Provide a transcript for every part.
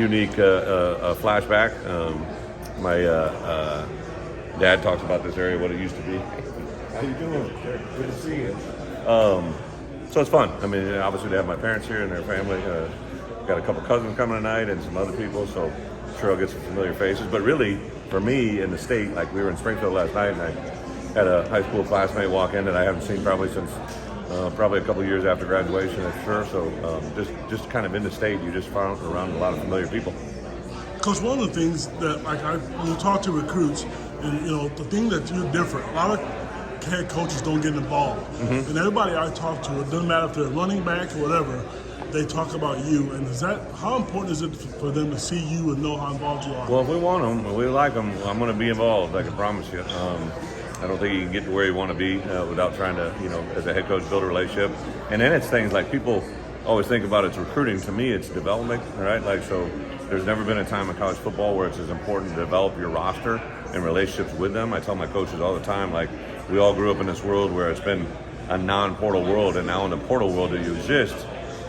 unique flashback. My dad talks about this area, what it used to be. How you doing? Good to see you. So it's fun. I mean, obviously they have my parents here and their family. Got a couple cousins coming tonight and some other people, so I'm sure I'll get some familiar faces. But really, for me in the state, like we were in Springfield last night, and I had a high school classmate walk in that I haven't seen probably since probably a couple of years after graduation, I'm sure. So just kind of in the state, you just found around a lot of familiar people. Coach, one of the things that when you talk to recruits, and the thing that you're different, a lot of head coaches don't get involved. Mm-hmm. And everybody I talk to, it doesn't matter if they're running back or whatever, they talk about you. And how important is it for them to see you and know how involved you are? Well, if we want them, if we like them, I'm going to be involved, I can promise you. I don't think you can get to where you want to be without trying to, as a head coach, build a relationship. And then it's things like people always think about it's recruiting. To me, it's development, right? Like, so there's never been a time in college football where it's as important to develop your roster and relationships with them. I tell my coaches all the time, like, we all grew up in this world where it's been a non-portal world, and now in the portal world that you exist,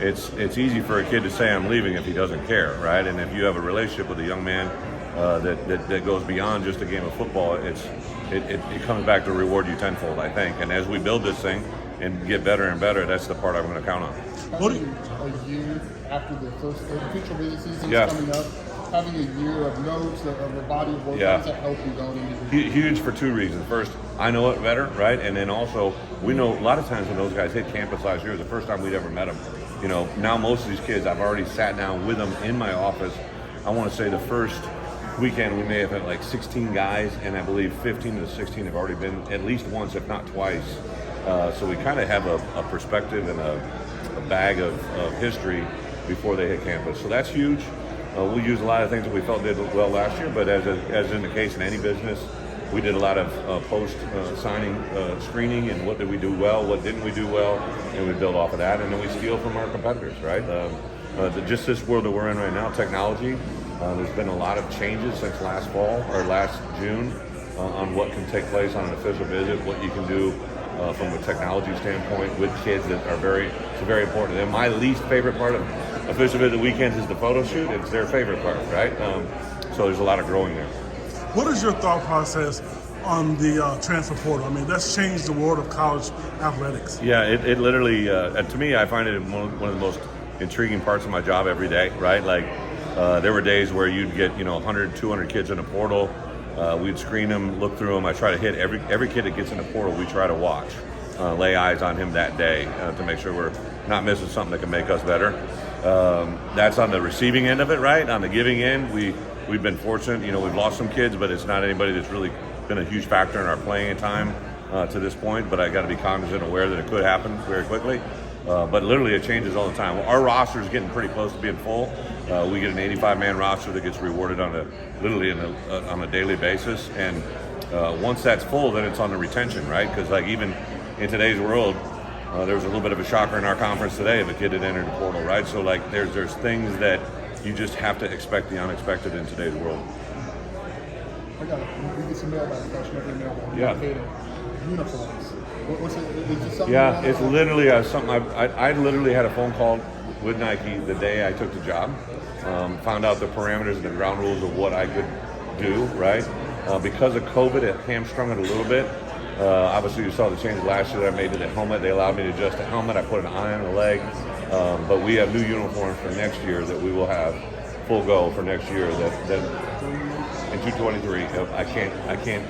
it's easy for a kid to say I'm leaving if he doesn't care, right? And if you have a relationship with a young man that goes beyond just a game of football, it comes back to reward you tenfold, I think. And as we build this thing and get better and better, that's the part I'm going to count on. Having a year after the first official busy season coming up, having a year of notes, of a body of work, how does that help you going into Huge for two reasons. First, I know it better, right? And then also, we know a lot of times when those guys hit campus last year, it was the first time we'd ever met them. Now most of these kids, I've already sat down with them in my office. I want to say the first weekend we may have had like 16 guys, and I believe 15 of the 16 have already been at least once, if not twice. So we kind of have a perspective and a bag of history before they hit campus. So that's huge. We'll use a lot of things that we felt did well last year, but as in the case in any business, we did a lot of post-signing screening and what did we do well, what didn't we do well, and we build off of that, and then we steal from our competitors, right? Just this world that we're in right now, technology, there's been a lot of changes since last fall or last June on what can take place on an official visit, what you can do from a technology standpoint with kids that are very important. And my least favorite part of official visit weekends is the photo shoot. It's their favorite part, right? So there's a lot of growing there. What is your thought process on the transfer portal? I mean, that's changed the world of college athletics. Yeah, it literally, to me, I find it one of the most intriguing parts of my job every day, right? Like, there were days where you'd get, 100, 200 kids in a portal. We'd screen them, look through them. I try to hit every kid that gets in the portal. We try to watch, lay eyes on him that day to make sure we're not missing something that can make us better. That's on the receiving end of it, right? On the giving end, we've been fortunate. We've lost some kids, but it's not anybody that's really been a huge factor in our playing time to this point. But I got to be cognizant, aware that it could happen very quickly. But literally, it changes all the time. Our roster is getting pretty close to being full. We get an 85-man roster that gets rewarded on a daily basis. And once that's full, then it's on the retention, right? Because like even in today's world, there was a little bit of a shocker in our conference today of a kid that entered the portal, right? So like there's things that you just have to expect the unexpected in today's world. We get some mailbag question every mailbag. Yeah. Uniforms. What's it? Is it something? Yeah, it's literally something. I literally had a phone call with Nike the day I took the job. Found out the parameters and the ground rules of what I could do, right? Because of COVID, it hamstrung it a little bit. Obviously, you saw the change last year that I made to the helmet. They allowed me to adjust the helmet. I put an eye on the leg. But we have new uniforms for next year that we will have full go for next year. That in 223, I can't.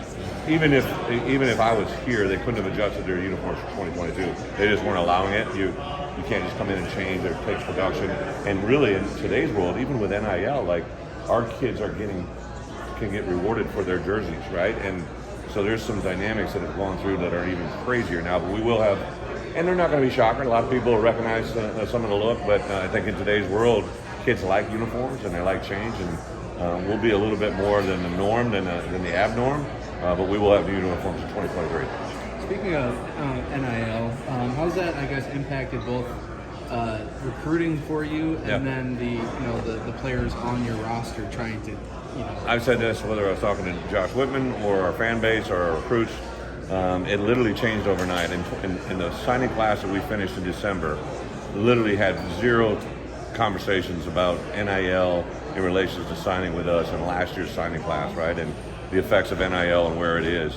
Even if I was here, they couldn't have adjusted their uniforms for 2022. They just weren't allowing it. You can't just come in and change. It takes production. And really, in today's world, even with NIL, like our kids can get rewarded for their jerseys, right? And so there's some dynamics that have gone through that are even crazier now. But we will have, and they're not going to be shocking. A lot of people recognize some of the look, but I think in today's world, kids like uniforms and they like change, and we'll be a little bit more than the norm than the abnorm. But we will have new uniforms in 2023. Speaking of NIL, how's that, I guess, impacted both recruiting for you and then the players on your roster trying to, I've said this, whether I was talking to Josh Whitman or our fan base or our recruits, it literally changed overnight. In the signing class that we finished in December, literally had zero conversations about NIL in relation to signing with us and last year's signing class, right? And the effects of NIL and where it is.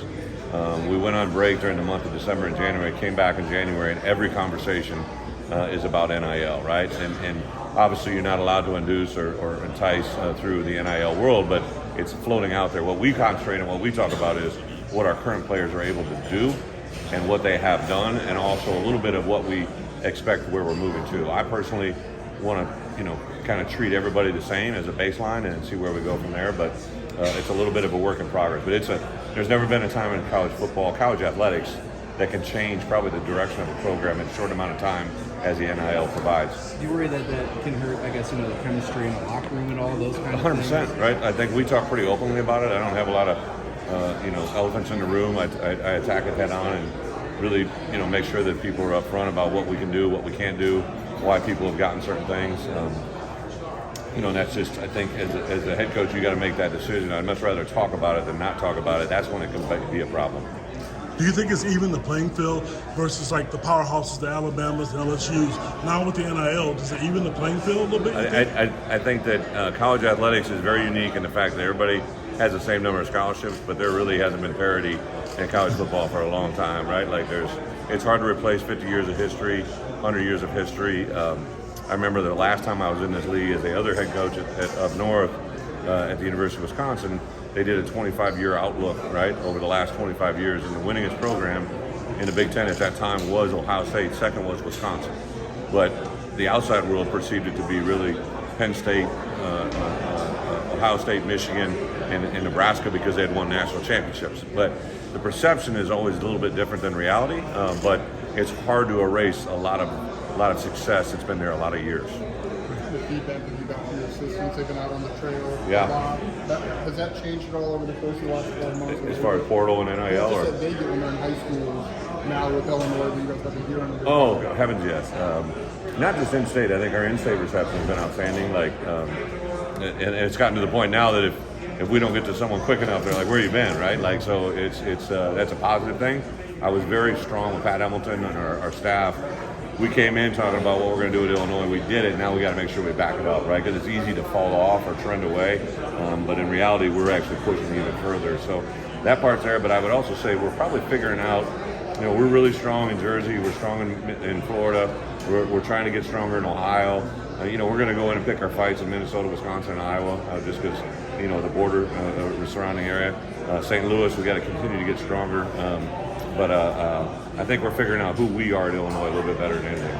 We went on break during the month of December and January, came back in January, and every conversation is about NIL, right? And obviously you're not allowed to induce or entice through the NIL world, but it's floating out there. What we concentrate on, what we talk about is what our current players are able to do and what they have done, and also a little bit of what we expect where we're moving to. I personally want to, kind of treat everybody the same as a baseline and see where we go from there, but it's a little bit of a work in progress. But there's never been a time in college football, college athletics, that can change probably the direction of a program in a short amount of time as the NIL provides. Do you worry that can hurt, I guess, the chemistry in the locker room and all those kind of 100%, things? right? I think we talk pretty openly about it. I don't have a lot of, elephants in the room. I attack it head on and really, make sure that people are upfront about what we can do, what we can't do, why people have gotten certain things. And that's just, I think, as a head coach, you got to make that decision. I'd much rather talk about it than not talk about it. That's when it can be a problem. Do you think it's even the playing field versus like the powerhouses, the Alabamas, the LSUs? Now with the NIL, does it even the playing field a little bit? I think that college athletics is very unique in the fact that everybody has the same number of scholarships, but there really hasn't been parity in college football for a long time, right? Like it's hard to replace 50 years of history, 100 years of history. I remember the last time I was in this league as the other head coach up north at the University of Wisconsin, they did a 25-year outlook, right, over the last 25 years. And the winningest program in the Big Ten at that time was Ohio State. Second was Wisconsin. But the outside world perceived it to be really Penn State, Ohio State, Michigan, and Nebraska because they had won national championships. But the perception is always a little bit different than reality, but it's hard to erase a lot of success that's been there a lot of years. The feedback that you got from your assistants, they've been out on the trail a Yeah. lot. Has that changed at all over the course of the last 12 months? As far as portal and NIL? Just that they get when they're in high school now with Illinois, you guys have a year under. Oh, heavens yes. Not just in-state. I think our in-state reception has been outstanding. And it's gotten to the point now that if we don't get to someone quick enough, they're like, "Where you been?" Right? Like, so it's that's a positive thing. I was very strong with Pat Hamilton and our staff. We came in talking about what we're going to do at Illinois. We did it. Now we got to make sure we back it up, right? Because it's easy to fall off or trend away. But in reality, we're actually pushing even further. So that part's there. But I would also say we're probably figuring out, we're really strong in Jersey. We're strong in Florida. We're trying to get stronger in Ohio. We're going to go in and pick our fights in Minnesota, Wisconsin, and Iowa, just because, the border, the surrounding area. St. Louis, we got to continue to get stronger. But I think we're figuring out who we are at Illinois a little bit better than anything.